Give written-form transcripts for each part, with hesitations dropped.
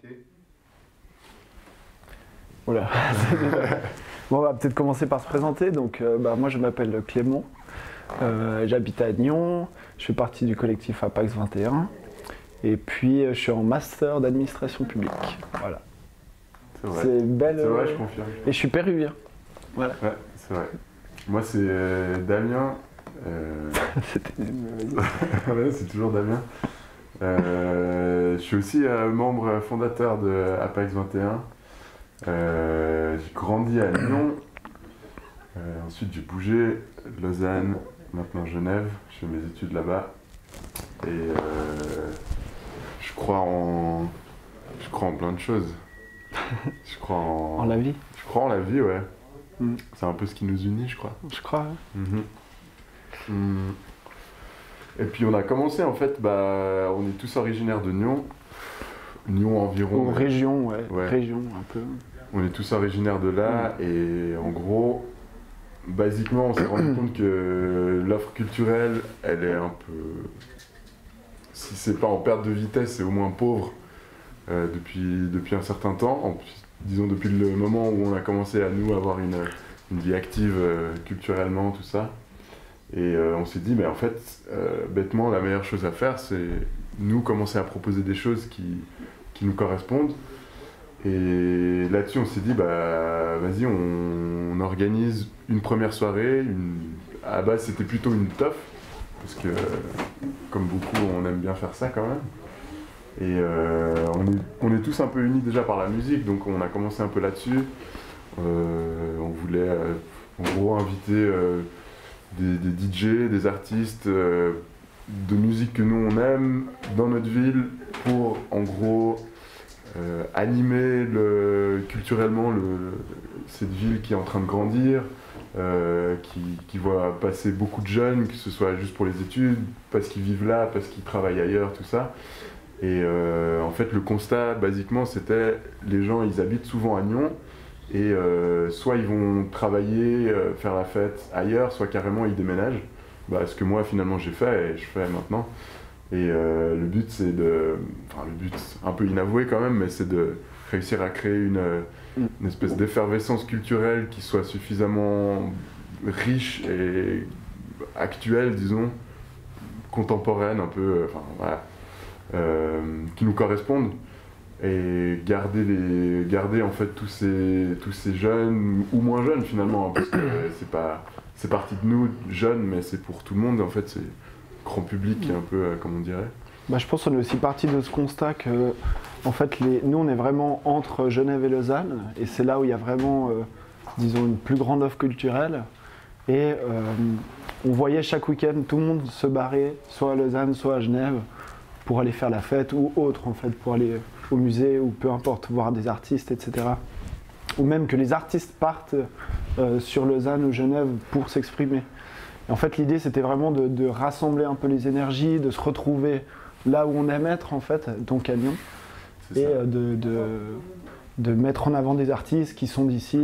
invité. Oula. Bon, on va peut-être commencer par se présenter. Donc, moi, je m'appelle Clément. J'habite à Nyon. Je fais partie du collectif Apax 21. Et puis, je suis en master d'administration publique. Voilà. C'est vrai. C'est belle. C'est vrai, je confirme. Et je suis péruvien. Voilà. Ouais, c'est vrai. Moi, c'est Damien. C'était Ouais, c'est toujours Damien. Je suis aussi membre fondateur de Apax 21. J'ai grandi à Lyon. Ensuite, j'ai bougé Lausanne, maintenant Genève. Je fais mes études là-bas. Et je crois en plein de choses. Je crois en la vie. Je crois en la vie, ouais. Mm. C'est un peu ce qui nous unit, je crois. Je crois. Et puis on a commencé en fait, on est tous originaires de Nyon. Nyon environ. Ou région, ouais. Ouais. Région, un peu. On est tous originaires de là et en gros, basiquement on s'est rendu compte que l'offre culturelle, elle est un peu, si c'est pas en perte de vitesse, c'est au moins pauvre depuis un certain temps. Disons depuis le moment où on a commencé à nous avoir une vie active culturellement, tout ça. Et on s'est dit, mais en fait, bêtement, la meilleure chose à faire, c'est nous commencer à proposer des choses qui nous correspondent. Et là-dessus, on s'est dit, vas-y, on organise une première soirée. À la base, c'était plutôt une teuf, parce que, comme beaucoup, on aime bien faire ça quand même. Et on est tous un peu unis déjà par la musique, donc on a commencé un peu là-dessus. On voulait, en gros, inviter des DJ, des artistes de musique que nous on aime dans notre ville pour en gros animer culturellement cette ville qui est en train de grandir, qui voit passer beaucoup de jeunes, que ce soit juste pour les études, parce qu'ils vivent là, parce qu'ils travaillent ailleurs, tout ça. Et en fait le constat basiquement c'était les gens ils habitent souvent à Nyon. Et soit ils vont travailler, faire la fête ailleurs, soit carrément ils déménagent. Ce que moi finalement j'ai fait et je fais maintenant. Et le but c'est le but un peu inavoué quand même, mais c'est de réussir à créer une espèce d'effervescence culturelle qui soit suffisamment riche et actuelle, disons, contemporaine un peu, qui nous correspondent. Et garder en fait tous ces jeunes ou moins jeunes finalement, hein, parce que c'est parti de nous jeunes, mais c'est pour tout le monde en fait, c'est grand public un peu comme on dirait. Je pense qu'on est aussi parti de ce constat que en fait nous on est vraiment entre Genève et Lausanne et c'est là où il y a vraiment disons une plus grande offre culturelle et on voyait chaque week-end tout le monde se barrer soit à Lausanne soit à Genève pour aller faire la fête ou autre en fait, pour aller au musée ou peu importe, voir des artistes, etc. Ou même que les artistes partent sur Lausanne ou Genève pour s'exprimer. Et en fait, l'idée, c'était vraiment de rassembler un peu les énergies, de se retrouver là où on aime être, en fait, donc à Lyon, et de mettre en avant des artistes qui sont d'ici.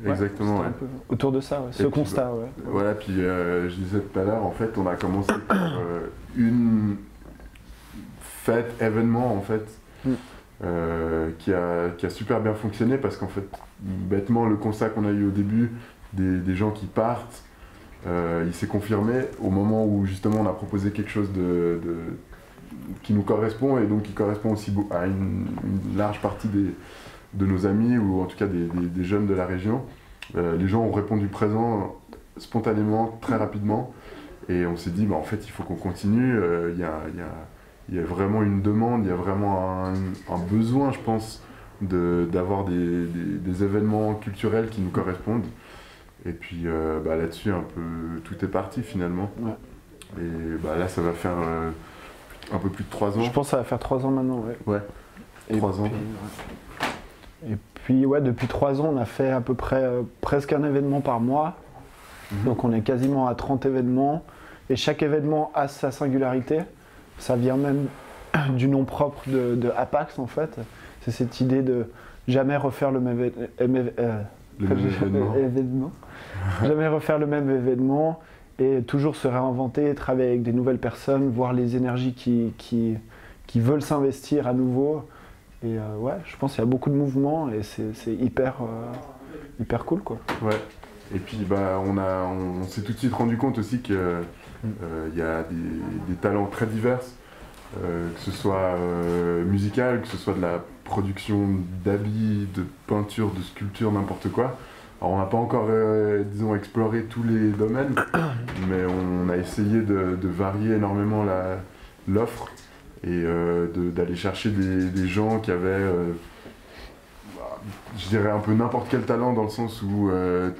Exactement, ouais. Un peu autour de ça, ouais, ce constat. Ouais. Voilà, puis je disais tout à l'heure, en fait, on a commencé par une fête, événement, en fait, qui a super bien fonctionné parce qu'en fait, bêtement, le constat qu'on a eu au début des gens qui partent, il s'est confirmé au moment où justement on a proposé quelque chose qui nous correspond et donc qui correspond aussi à une large partie de nos amis ou en tout cas des jeunes de la région. Les gens ont répondu présent spontanément, très rapidement et on s'est dit en fait il faut qu'on continue, il y a vraiment une demande, il y a vraiment un besoin, je pense, d'avoir des événements culturels qui nous correspondent. Et puis là-dessus, un peu, tout est parti finalement. Ouais. Et là, ça va faire un peu plus de 3 ans. Je pense que ça va faire 3 ans maintenant, ouais. Ouais, 3 ans. Ouais. Et puis, depuis 3 ans, on a fait à peu près presque un événement par mois. Donc on est quasiment à 30 événements. Et chaque événement a sa singularité. Ça vient même du nom propre de Apax en fait. C'est cette idée de jamais refaire le même événement. Jamais refaire le même événement et toujours se réinventer, travailler avec des nouvelles personnes, voir les énergies qui veulent s'investir à nouveau Et ouais, je pense qu'il y a beaucoup de mouvements et c'est hyper cool, quoi. Ouais. Et puis bah, on s'est tout de suite rendu compte aussi qu'il y a des talents très divers, que ce soit musical, que ce soit de la production d'habits, de peinture, de sculpture, n'importe quoi. Alors on n'a pas encore, disons, exploré tous les domaines, mais on a essayé de varier énormément l'offre et d'aller chercher des gens qui avaient, je dirais, un peu n'importe quel talent, dans le sens où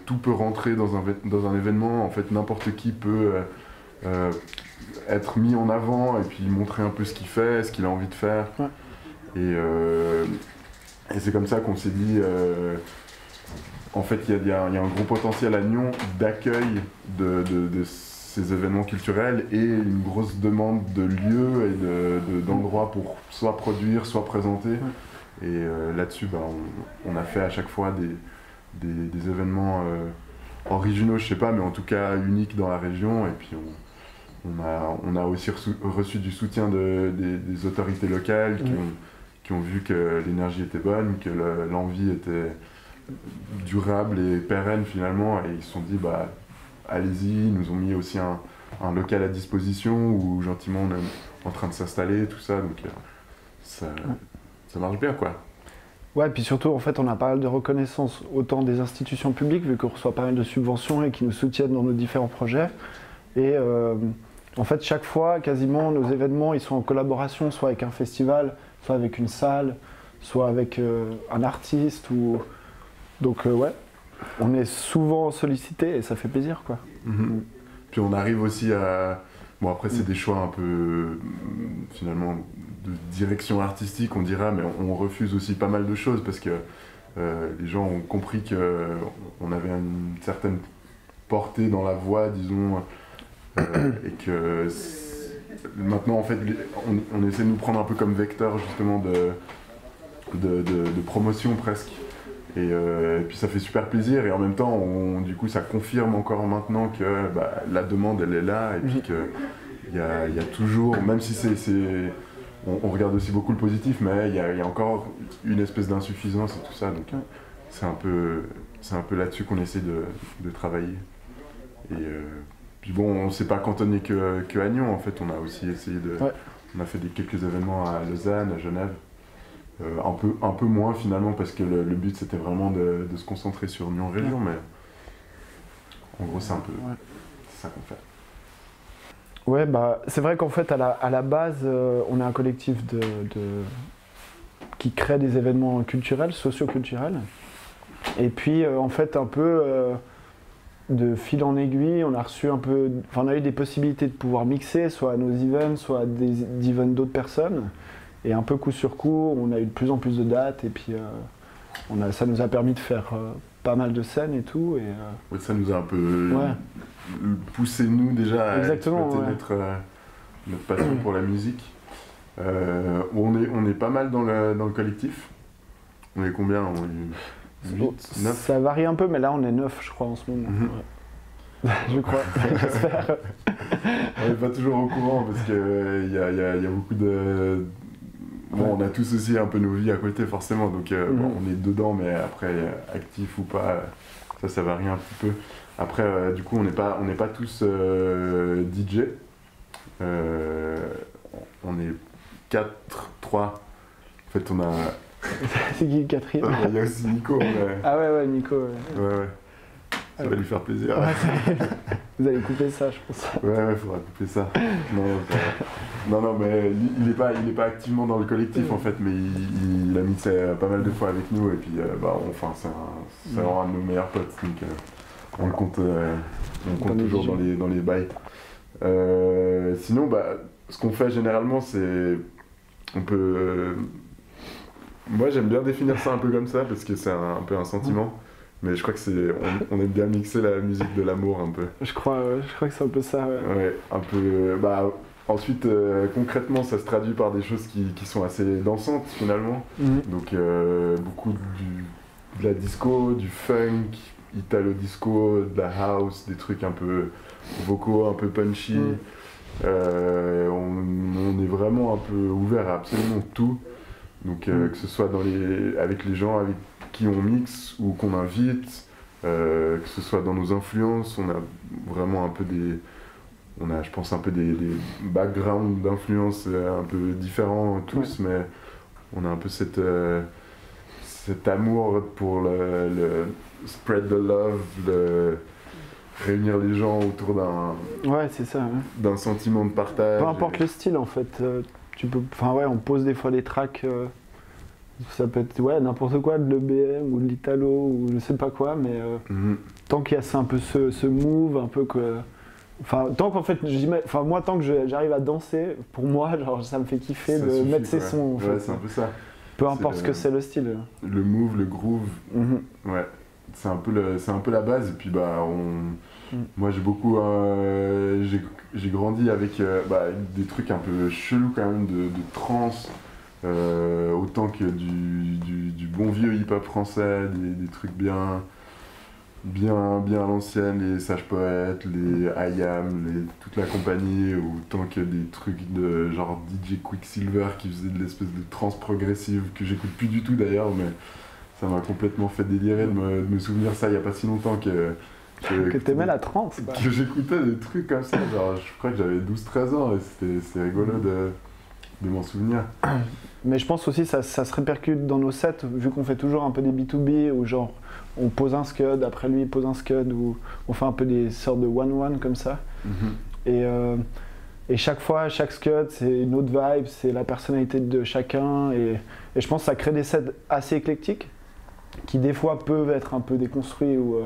tout peut rentrer dans un événement. En fait, n'importe qui peut être mis en avant et puis montrer un peu ce qu'il fait, ce qu'il a envie de faire. Ouais. Et c'est comme ça qu'on s'est dit, en fait, il y a un gros potentiel à Nyon d'accueil de ces événements culturels et une grosse demande de lieux et d'endroits pour soit produire, soit présenter. Ouais. Et là-dessus, bah, on a fait à chaque fois des événements originaux, je sais pas, mais en tout cas uniques dans la région. Et puis on a aussi reçu du soutien des autorités locales qui ont vu que l'énergie était bonne, que l'envie était durable et pérenne finalement, et ils se sont dit bah allez-y. Ils nous ont mis aussi un local à disposition où gentiment on est en train de s'installer, tout ça, donc ça marche bien, quoi. Ouais, puis surtout en fait on a pas mal de reconnaissance autant des institutions publiques vu qu'on reçoit pas mal de subventions et qui nous soutiennent dans nos différents projets, et en fait chaque fois quasiment nos événements ils sont en collaboration soit avec un festival, soit avec une salle, soit avec un artiste ou... Donc ouais, on est souvent sollicité et ça fait plaisir, quoi. Mm-hmm. Puis on arrive aussi à... Bon, après c'est des choix un peu finalement de direction artistique, on dira, mais on refuse aussi pas mal de choses parce que les gens ont compris qu'on avait une certaine portée dans la voix, disons, et que maintenant en fait on essaie de nous prendre un peu comme vecteur justement de promotion presque. Et puis ça fait super plaisir, et en même temps du coup ça confirme encore maintenant que bah, la demande elle est là, et puis qu'il y a toujours, même si on regarde aussi beaucoup le positif, mais il y a encore une espèce d'insuffisance et tout ça, donc c'est un peu là-dessus qu'on essaie de travailler. Et puis bon, on ne s'est pas cantonné que à Nyon, en fait on a aussi essayé on a fait quelques événements à Lausanne, à Genève. Un peu moins finalement parce que le but c'était vraiment de se concentrer sur Nyon Région, mais en gros c'est un peu ça qu'on fait. Ouais, bah c'est vrai qu'en fait à la base on est un collectif qui crée des événements culturels, socio-culturels, et puis en fait un peu de fil en aiguille on a reçu on a eu des possibilités de pouvoir mixer soit à nos events, soit à des events d'autres personnes. Et un peu coup sur coup, on a eu de plus en plus de dates, et puis ça nous a permis de faire pas mal de scènes et tout. Ouais, ça nous a un peu poussé, nous, déjà, à exploiter notre passion pour la musique. On est pas mal dans le collectif. On est combien? 8, 9? Ça varie un peu, mais là on est 9, je crois, en ce moment. Mm-hmm. Je crois, j'espère. On n'est pas toujours au courant, parce qu'il y a beaucoup de... Bon, on a tous aussi un peu nos vies à côté, forcément, donc bon, on est dedans, mais après, actif ou pas, ça varie un petit peu. Après, du coup, on n'est pas tous DJ. On est 4, 3. En fait, on a... C'est qui le quatrième? Il y a aussi Nico. Mais... Ah ouais, Nico. Ouais. Ça va lui faire plaisir. Ouais, vous allez couper ça, je pense. Ouais, faudra couper ça. Non, mais il est pas activement dans le collectif en fait, mais il a mixé pas mal de fois avec nous, et puis c'est vraiment un de nos meilleurs potes, donc on le compte toujours dans les bails. Sinon, bah, ce qu'on fait généralement, c'est moi j'aime bien définir ça un peu comme ça parce que c'est un peu un sentiment. Mais je crois que on aime bien mixer la musique de l'amour un peu. Je crois que c'est un peu ça, ouais. Ouais, un peu... ensuite, concrètement, ça se traduit par des choses qui sont assez dansantes, finalement. Mm-hmm. Donc, beaucoup de la disco, du funk, italo-disco, de la house, des trucs un peu vocaux, un peu punchy. On est vraiment un peu ouvert à absolument tout. Donc que ce soit avec les gens avec qui on mixe ou qu'on invite, que ce soit dans nos influences, on a vraiment un peu on a je pense un peu des backgrounds d'influences un peu différents tous, mais on a un peu cet amour pour le spread the love, réunir les gens autour c'est ça, d'un sentiment de partage. Peu importe le style en fait, on pose des fois des tracks, ça peut être n'importe quoi, de l'EBM ou de l'Italo ou je sais pas quoi, mais tant qu'il y a un peu ce move, un peu que... tant qu'en fait, moi tant que j'arrive à danser, pour moi, genre, ça me fait kiffer ça de suffit, mettre ces sons. En fait. C'est un peu ça. Peu importe ce que c'est le style. Le move, le groove, c'est un peu la base. Et puis moi j'ai beaucoup, j'ai grandi avec des trucs un peu chelous quand même de trance, autant que du bon vieux hip-hop français, des trucs bien à l'ancienne, les Sages Poètes, les IAM, toute la compagnie, autant que des trucs de genre DJ Quicksilver qui faisait de l'espèce de trance progressive que j'écoute plus du tout d'ailleurs, mais ça m'a complètement fait délirer de me souvenir ça il y a pas si longtemps que t'aimais la trance quoi. Que j'écoutais des trucs comme ça, genre je crois que j'avais 12-13 ans et c'était rigolo de m'en souvenir. Mais je pense aussi ça se répercute dans nos sets, vu qu'on fait toujours un peu des B2B, où genre on pose un scud, après lui il pose un scud, ou on fait un peu des sortes de one-one comme ça. Et chaque fois, chaque scud c'est une autre vibe, c'est la personnalité de chacun, et je pense que ça crée des sets assez éclectiques, qui des fois peuvent être un peu déconstruits, ou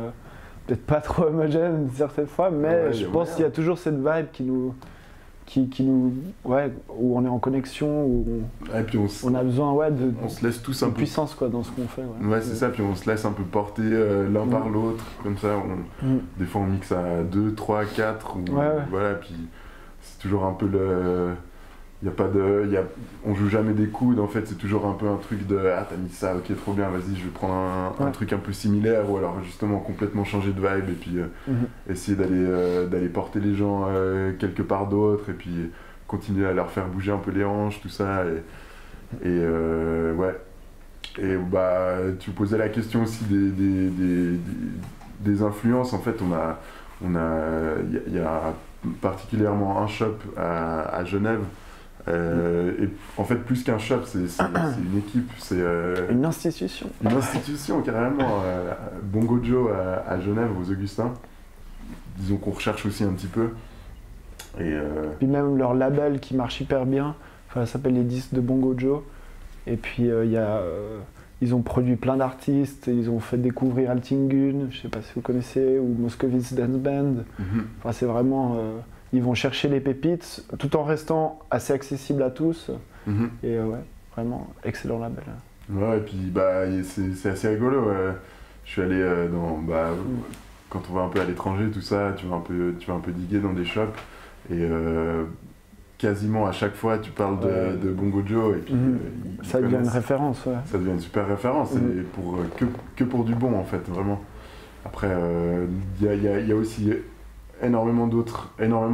peut-être pas trop homogènes certaines fois, mais je pense qu'il y a toujours cette vibe qui nous... où on est en connexion, où on a besoin on se laisse tous un peu puissance quoi, dans ce qu'on fait. C'est ça, puis on se laisse un peu porter l'un par l'autre, comme ça, des fois on mixe à 2, 3, 4, voilà, puis c'est toujours un peu on joue jamais des coudes, en fait, c'est toujours un peu un truc de « Ah, t'as mis ça, ok, trop bien, vas-y, je vais prendre un truc un peu similaire », ou alors justement complètement changer de vibe, et puis essayer d'aller porter les gens quelque part d'autre, et puis continuer à leur faire bouger un peu les hanches, tout ça, et tu posais la question aussi des influences, en fait, il y a particulièrement un shop à Genève. Et en fait, plus qu'un shop, c'est une équipe, c'est une institution. Une institution carrément. Bongo Joe à Genève, aux Augustins. Disons qu'on recherche aussi un petit peu. Puis même leur label qui marche hyper bien, ça s'appelle les disques de Bongo Joe. Et puis ils ont produit plein d'artistes, ils ont fait découvrir Altingun, je sais pas si vous connaissez, ou Moscovitz Dance Band. Enfin, c'est vraiment... ils vont chercher les pépites tout en restant assez accessible à tous. Et vraiment excellent label. Ouais, et puis c'est assez rigolo. Je suis allé quand on va un peu à l'étranger, tout ça, tu vas un peu diguer dans des shops. Et quasiment à chaque fois tu parles de Bongo Joe, et puis ça devient une référence. Ça devient une super référence, et que pour du bon en fait, vraiment. Après, il y a aussi énormément,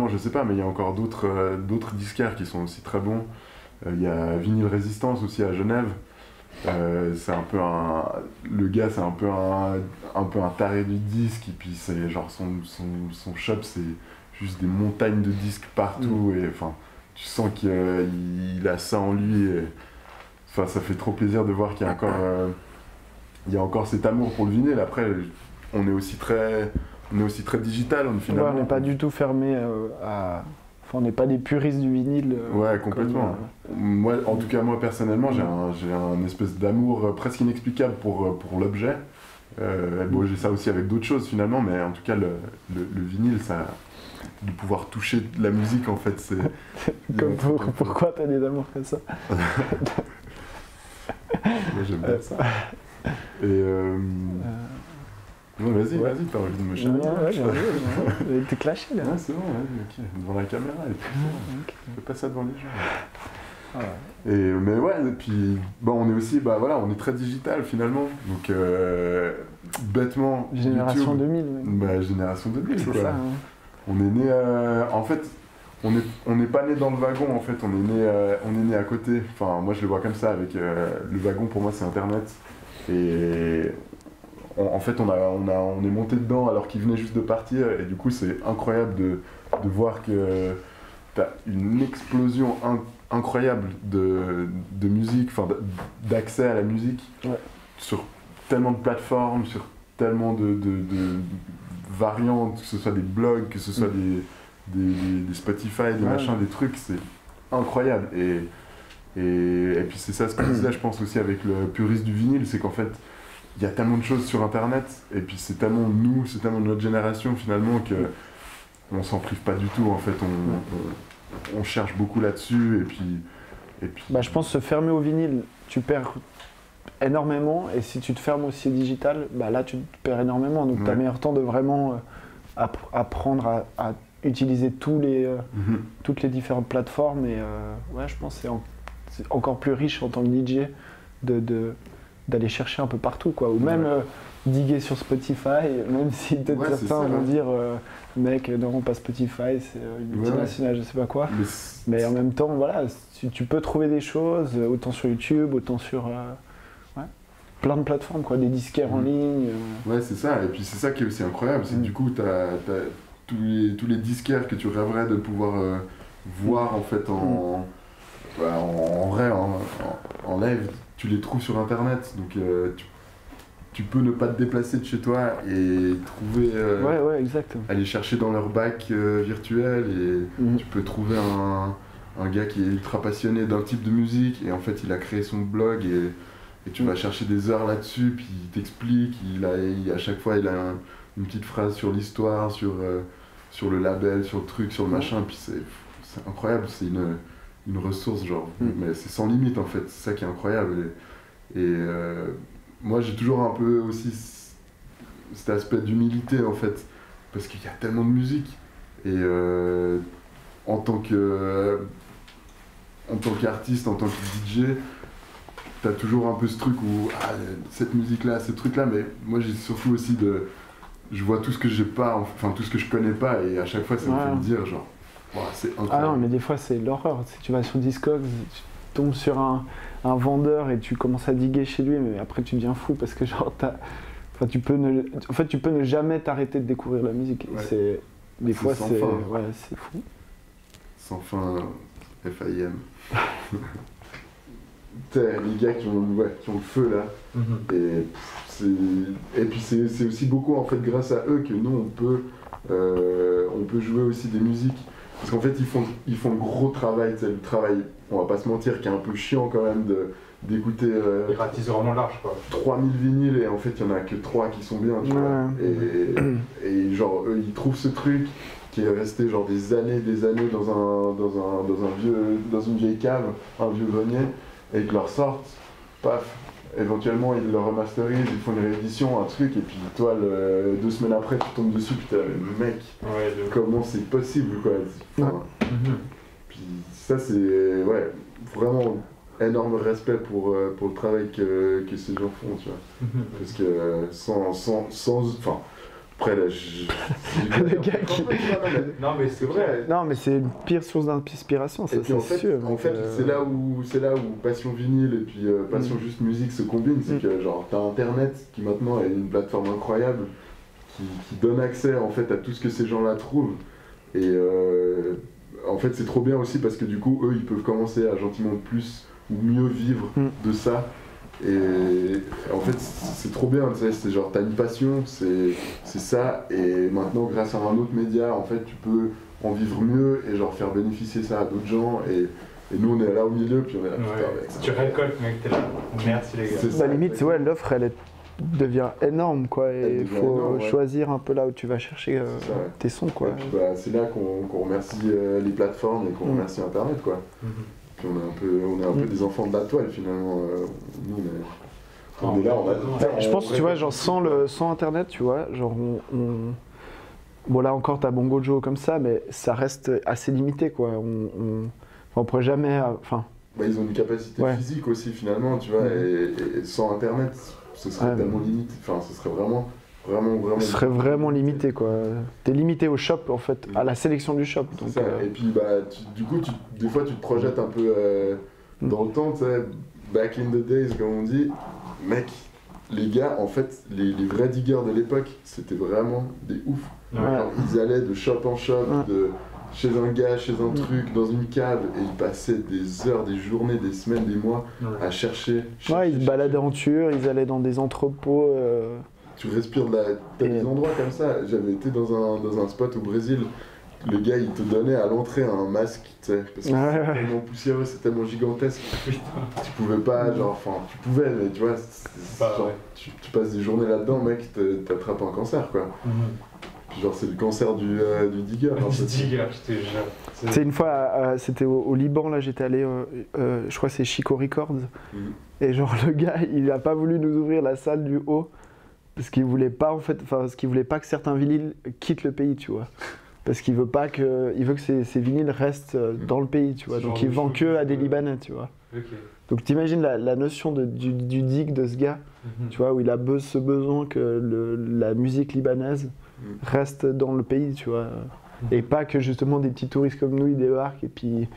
je sais pas, mais il y a encore d'autres disquaires qui sont aussi très bons. Il y a Vinyl Résistance aussi à Genève. C'est un peu le gars, c'est un peu un taré du disque, et puis c'est genre son shop, c'est juste des montagnes de disques partout, et enfin tu sens qu'il a ça en lui, et enfin ça fait trop plaisir de voir qu'il y a encore cet amour pour le vinyle. Après, on est aussi très digital, finalement. On n'est pas du tout fermé on n'est pas des puristes du vinyle. Ouais, complètement. Moi, en tout cas, moi personnellement, j'ai un espèce d'amour presque inexplicable pour l'objet. J'ai ça aussi avec d'autres choses finalement, mais en tout cas, le vinyle, ça, de pouvoir toucher la musique, en fait, c'est... Pourquoi t'as des amours comme ça? Moi, j'aime bien ça. Et non, vas-y, t'as envie de me changer. T'es clashé là. Ouais, c'est bon, ok. Devant la caméra, et puis fais pas ça devant les gens. Et puis on est aussi, on est très digital finalement. Donc bêtement. Génération YouTube, 2000. Génération 2000, c'est quoi. ça. On est né, en fait, on n'est pas né dans le wagon en fait, on est né à côté. Enfin, moi je le vois comme ça, avec le wagon pour moi c'est Internet. Et en fait on est monté dedans alors qu'il venait juste de partir et du coup c'est incroyable de voir que t'as une explosion incroyable de musique, enfin d'accès à la musique sur tellement de plateformes, sur tellement de variantes, que ce soit des blogs, que ce soit des Spotify, des machins, des trucs, c'est incroyable. Et puis c'est ça ce que je disais, je pense aussi avec le puriste du vinyle, c'est qu'en fait, il y a tellement de choses sur Internet, et puis c'est tellement nous, c'est tellement notre génération finalement que on s'en prive pas du tout. En fait, on cherche beaucoup là-dessus, et puis... Bah, je pense que se fermer au vinyle, tu perds énormément, et si tu te fermes aussi au digital, bah là tu te perds énormément. Donc tu as meilleur temps de vraiment apprendre à utiliser toutes les différentes plateformes. Et ouais, je pense que c'est encore plus riche en tant que DJ d'aller chercher un peu partout, quoi. Ou même diguer sur Spotify, même si peut-être certains vont dire mec, non, pas Spotify, c'est une multinationale, je sais pas quoi. Mais en même temps, voilà, tu peux trouver des choses, autant sur YouTube, autant sur plein de plateformes, quoi, des disquaires en ligne. Ouais, c'est ça, et puis c'est ça qui est aussi incroyable, c'est que du coup, t'as tous les disquaires que tu rêverais de pouvoir voir en fait en vrai, en live, tu les trouves sur Internet, donc tu peux ne pas te déplacer de chez toi et trouver, exact. aller chercher dans leur bac virtuel, et tu peux trouver un gars qui est ultra passionné d'un type de musique, et en fait il a créé son blog, et tu vas chercher des heures là-dessus, puis il t'explique, à chaque fois il a une petite phrase sur l'histoire, sur le label, sur le truc, sur le machin, puis c'est incroyable, c'est une ressource genre, mais c'est sans limite en fait, c'est ça qui est incroyable. Et moi j'ai toujours un peu aussi cet aspect d'humilité en fait, parce qu'il y a tellement de musique, et en tant qu'artiste, en tant que DJ, t'as toujours un peu ce truc où cette musique là, ce truc là, mais moi j'ai surtout aussi je vois tout ce que j'ai pas, enfin tout ce que je connais pas, et à chaque fois ça me fait me dire genre c'est incroyable. Ah non, mais des fois c'est l'horreur. Si tu vas sur Discogs, tu tombes sur un vendeur et tu commences à diguer chez lui, mais après tu deviens fou parce que genre tu peux ne jamais t'arrêter de découvrir la musique. Des fois c'est fou. Sans fin, FIM. Les gars qui ont le feu là, et puis c'est aussi beaucoup en fait grâce à eux que nous on peut jouer aussi des musiques, parce qu'en fait ils font le gros travail, le travail, on va pas se mentir, qui est un peu chiant quand même d'écouter ils ratissent vraiment large, quoi. 3000 vinyles, et en fait il y en a que 3 qui sont bien, tu vois, et genre eux ils trouvent ce truc qui est resté genre des années dans une vieille cave, un vieux grenier, et qu'ils leur sortent, paf, éventuellement ils le remasterisent, ils font une réédition, un truc, et puis toi 2 semaines après tu tombes dessus, puis t'es là, mec, comment c'est possible, quoi. Puis ça c'est vraiment énorme respect pour le travail que ces gens font, tu vois. Parce que enfin, après là, le gars qui... Non mais c'est vrai. Non mais c'est une pire source d'inspiration, ça c'est sûr. En fait, c'est là où passion vinyle et puis passion juste musique se combinent, c'est que genre t'as Internet qui maintenant est une plateforme incroyable qui donne accès en fait à tout ce que ces gens-là trouvent, et en fait c'est trop bien aussi parce que du coup eux ils peuvent commencer à gentiment plus ou mieux vivre de ça. Et en fait c'est trop bien, tu sais, c'est genre t'as une passion, c'est ça, et maintenant grâce à un autre média en fait tu peux en vivre mieux et genre faire bénéficier ça à d'autres gens, et nous on est là au milieu, puis on est là putain mec, tu récoltes mec, t'es là, merci les gars. Bah limite l'offre elle devient énorme, quoi, et il faut choisir un peu là où tu vas chercher tes sons, quoi. Et puis, c'est là qu'on remercie les plateformes et qu'on remercie Internet, quoi. Puis on est un peu des enfants de la toile finalement. Nous on est là, je pense que tu vois, genre sans Internet, tu vois, genre bon là encore t'as Bongo Joe comme ça, mais ça reste assez limité, quoi. On pourrait jamais, ils ont une capacité physique aussi finalement, tu vois, et sans Internet ce serait tellement limité, enfin ce serait vraiment Vraiment, vraiment. Ce serait vraiment limité, quoi. T'es limité au shop, en fait, à la sélection du shop. Donc, ça. Et puis, bah, du coup, des fois, tu te projettes un peu dans le temps, tu sais, back in the days, comme on dit. Mec, les gars, en fait, les vrais diggers de l'époque, c'était vraiment des oufs. Ouais. Alors, ils allaient de shop en shop, chez un gars, chez un truc, dans une cave, et ils passaient des heures, des journées, des semaines, des mois à chercher. Ouais, ils se baladaient en tueur, ils allaient dans des entrepôts. Tu respires t'as des endroits comme ça. J'avais été dans un spot au Brésil. Le gars, il te donnait à l'entrée un masque, tu sais, parce que c'est tellement poussiéreux, c'est tellement gigantesque. Tu pouvais pas, genre, enfin, tu pouvais, mais tu vois, genre, tu passes des journées là-dedans, mec, t'attrapes un cancer, quoi. Puis genre, c'est le cancer du digger. Du digger, je te jure. C'est une fois, c'était au Liban, là, j'étais allé, je crois que c'est Chico Records, et genre, le gars, il a pas voulu nous ouvrir la salle du haut, parce qu'il voulait pas, en fait, parce qu'il voulait pas que certains vinyles quittent le pays, tu vois. Parce qu'il veut pas que, il veut que ces vinyles restent dans le pays, tu vois. Donc il vend que à des Libanais, tu vois. Okay. Donc t'imagines la notion du dig de ce gars, tu vois, où il a ce besoin que la musique libanaise reste dans le pays, tu vois. Et pas que justement des petits touristes comme nous, ils débarquent et puis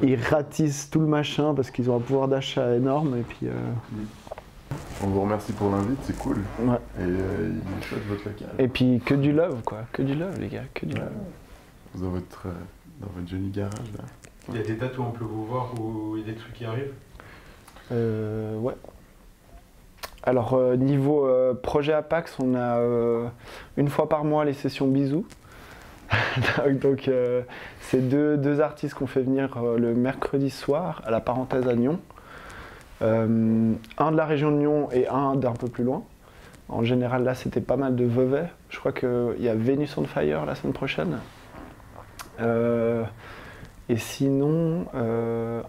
ils ratissent tout le machin parce qu'ils ont un pouvoir d'achat énorme et puis... On vous remercie pour l'invite, c'est cool. Ouais. Et il est chouette votre local. Et puis que du love, quoi. Que du love, les gars, que du love. Dans votre joli garage, là. Il y a des dates où on peut vous voir, où il y a des trucs qui arrivent Ouais. Alors, niveau projet Apax, on a une fois par mois les sessions bisous. Donc, c'est deux artistes qu'on fait venir le mercredi soir à la parenthèse à Nyon. Un de la région de Nyon et un d'un peu plus loin. En général, là, c'était pas mal de Vevey. Je crois qu'il y a Venus on Fire la semaine prochaine. Et sinon,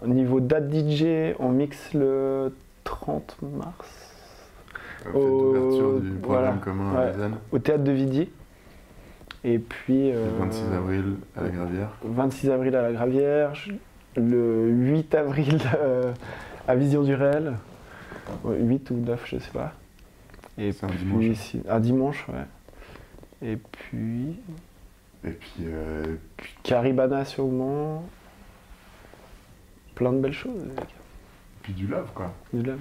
niveau date DJ, on mixe le 30 mars. L'ouverture du programme commun à Lausanne. Au théâtre de Vidy. Et puis... le 26 avril à la Gravière. 26 avril à la Gravière. Le 8 avril... à Vision du Réel, 8 ou 9, je sais pas. Et c'est un dimanche. Ici, un dimanche, ouais. Et puis Caribana sûrement. Plein de belles choses, les gars. Puis du love, quoi. Du love.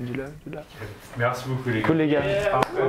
Merci beaucoup, les gars. Cool, les gars. Parfait.